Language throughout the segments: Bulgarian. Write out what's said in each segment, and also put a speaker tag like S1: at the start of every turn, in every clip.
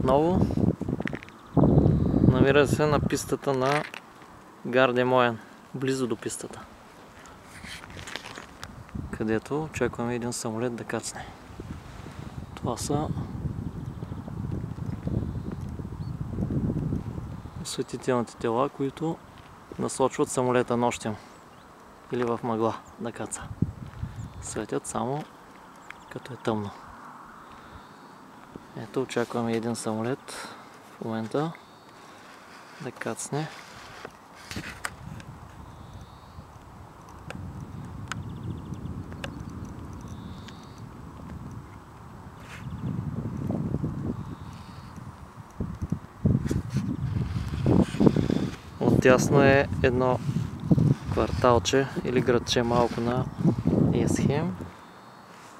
S1: отново. Намира се на пистата на Гар де Моен, близо до пистата, където очакваме един самолет да кацне. Това са осветителните тела, които насочват самолета нощем или в мъгла да каца. Светят само като е тъмно. Ето, очакваме един самолет в момента да кацне. Отдясно е едно кварталче или градче малко на Есхем,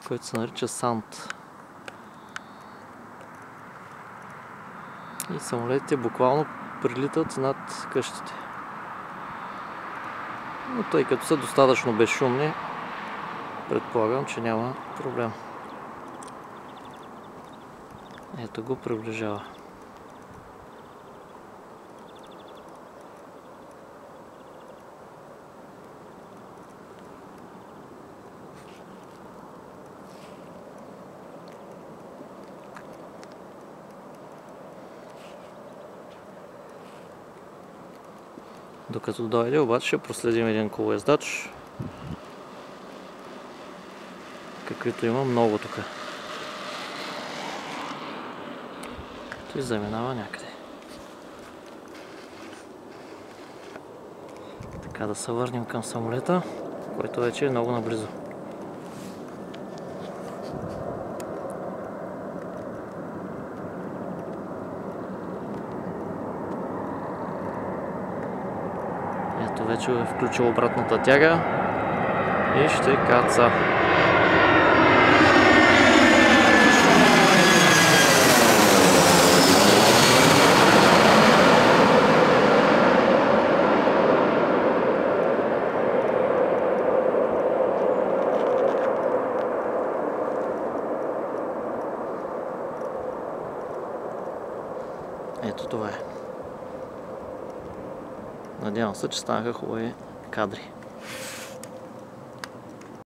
S1: който се нарича Санд. И самолетите буквално прилитат над къщите. Но тъй като са достатъчно безшумни, предполагам, че няма проблем. Ето го, приближава. Докато дойде, обаче ще проследим един колоездач, каквито има много тук. Той заминава някъде. Така, да се върнем към самолета, който вече е много наблизо. Ето, вече е включил обратната тяга и ще каца. Ето, това е. Надявам се, че станаха хубави кадри.